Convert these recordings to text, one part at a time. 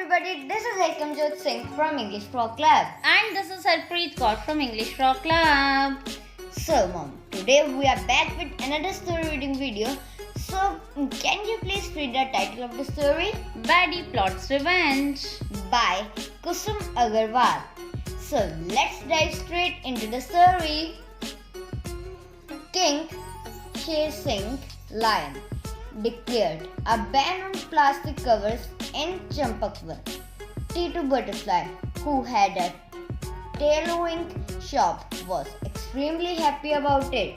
everybody, this is Ekamjot Singh from English Frog Club. And this is Harpreet Kaur from English Frog Club. So mom, today we are back with another story reading video. So can you please read the title of the story? Baddie Plots Revenge By Kusum Agarwal. So let's dive straight into the story. King Sher Singh Lion declared a ban on plastic covers in Champakwan. Titu Butterfly, who had a tailoring shop, was extremely happy about it.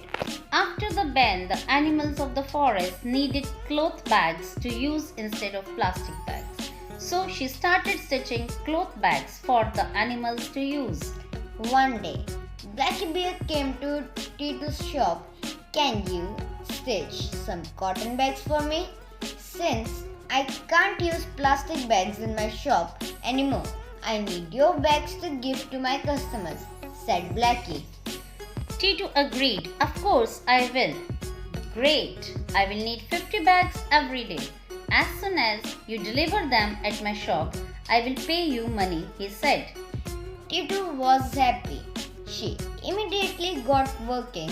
After the ban, the animals of the forest needed cloth bags to use instead of plastic bags. So she started stitching cloth bags for the animals to use. One day, Blackie Bear came to Titu's shop. Can you stitch some cotton bags for me? Since I can't use plastic bags in my shop anymore, I need your bags to give to my customers, said Blackie. Titu agreed. Of course I will. Great. I will need 50 bags every day. As soon as you deliver them at my shop, I will pay you money, he said. Titu was happy. She immediately got working.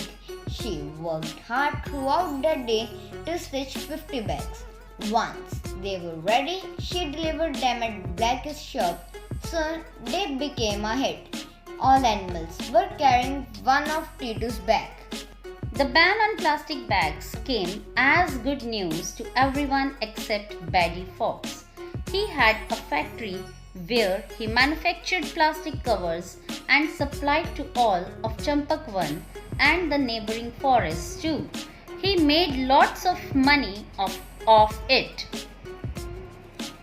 She worked hard throughout the day to stitch 50 bags. Once they were ready, she delivered them at Blackie's shop. Soon they became a hit. All animals were carrying one of Titu's bags. The ban on plastic bags came as good news to everyone except Baddie Fox. He had a factory where he manufactured plastic covers and supplied to all of Champakwan and the neighboring forests too. He made lots of money off it.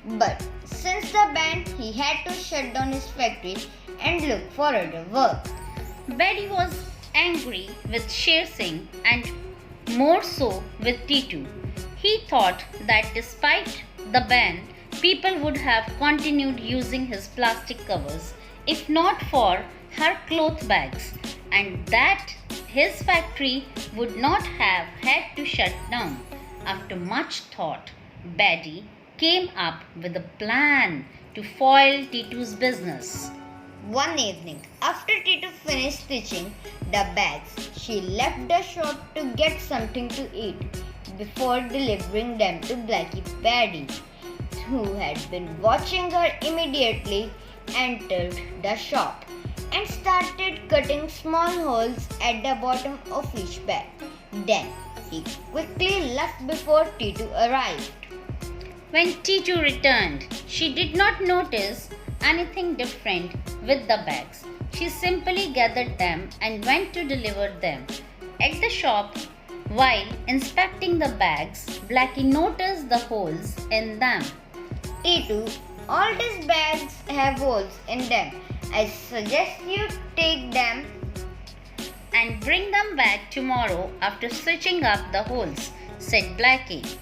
But since the ban, he had to shut down his factory and look for other work. Baddie was angry with Sher Singh and more so with Titu. He thought that despite the ban, people would have continued using his plastic covers if not for her cloth bags, and that his factory would not have had to shut down. After much thought, Baddie came up with a plan to foil Titu's business. One evening, after Titu finished stitching the bags, she left the shop to get something to eat before delivering them to Blackie Baddie, who had been watching her. Immediately entered the shop and started cutting small holes at the bottom of each bag. Then he quickly left before Titu arrived. When Titu returned, she did not notice anything different with the bags. She simply gathered them and went to deliver them. At the shop, while inspecting the bags, Blackie noticed the holes in them. Titu, all these bags have holes in them. I suggest you take them and bring them back tomorrow after stitching up the holes, said Blackie.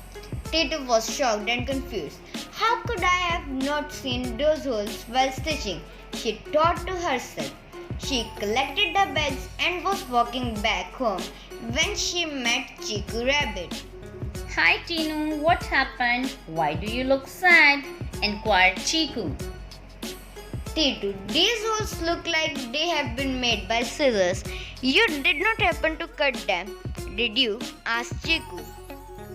Titu was shocked and confused. How could I have not seen those holes while stitching? She thought to herself. She collected the bags and was walking back home when she met Chiku Rabbit. Hi Tinu, what happened? Why do you look sad? Inquired Chiku. Titu, these holes look like they have been made by scissors. You did not happen to cut them, did you? Asked Chiku.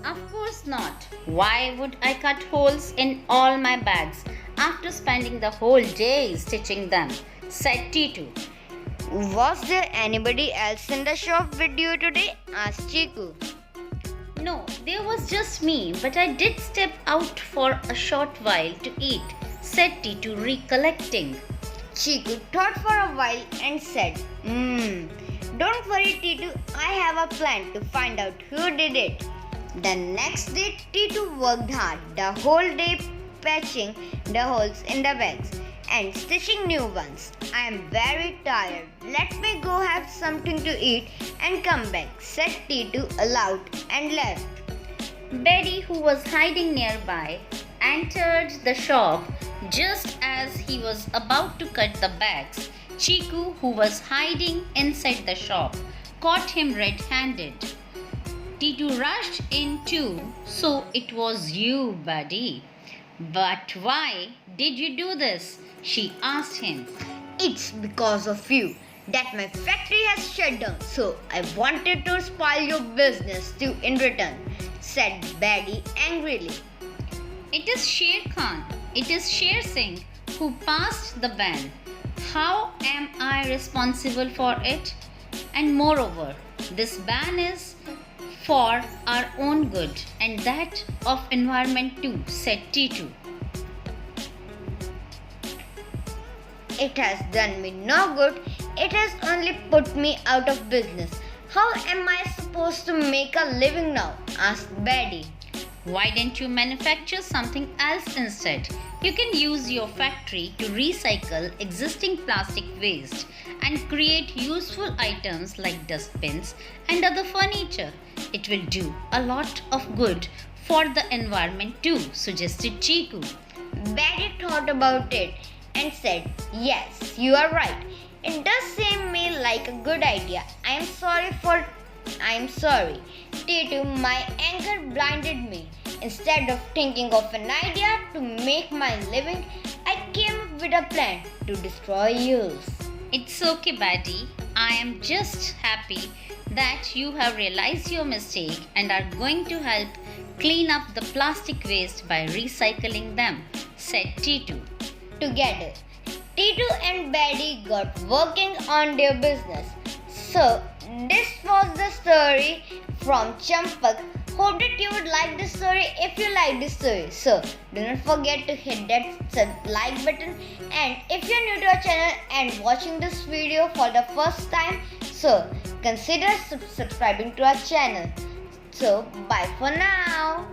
Of course not. Why would I cut holes in all my bags after spending the whole day stitching them? Said Titu. Was there anybody else in the shop with you today? Asked Chiku. No, there was just me, but I did step out for a short while to eat, said Titu, recollecting. Chiku thought for a while and said, Don't worry Titu, I have a plan to find out who did it. The next day, Titu worked hard the whole day patching the holes in the bags and stitching new ones. I am very tired. Let me go have something to eat and come back, said Titu aloud and left. Baddie, who was hiding nearby, entered the shop just as he was about to cut the bags. Chiku, who was hiding inside the shop, caught him red-handed. Titu rushed in too. So it was you, Baddie. But why did you do this? She asked him. It's because of you that my factory has shut down, so I wanted to spoil your business too in return, said Betty angrily. It is Sher Khan, it is Sher Singh who passed the ban. How am I responsible for it? And moreover, this ban is for our own good and that of environment too, said Titu. It has done me no good, it has only put me out of business. How am I supposed to make a living now? Asked Betty. Why don't you manufacture something else instead? You can use your factory to recycle existing plastic waste and create useful items like dustbins and other furniture. It will do a lot of good for the environment too, suggested Chiku. Betty thought about it and said, Yes, you are right. It does seem me like a good idea. I am sorry. Titu, my anger blinded me. Instead of thinking of an idea to make my living, I came up with a plan to destroy yours. It's okay, Betty. I am just happy that you have realized your mistake and are going to help clean up the plastic waste by recycling them, said Titu. Together, Titu and Betty got working on their business. So, this was the story from Champak. Hope that you would like this story if you like this story. So, do not forget to hit that like button. And if you're new to our channel and watching this video for the first time, so consider subscribing to our channel. So, bye for now.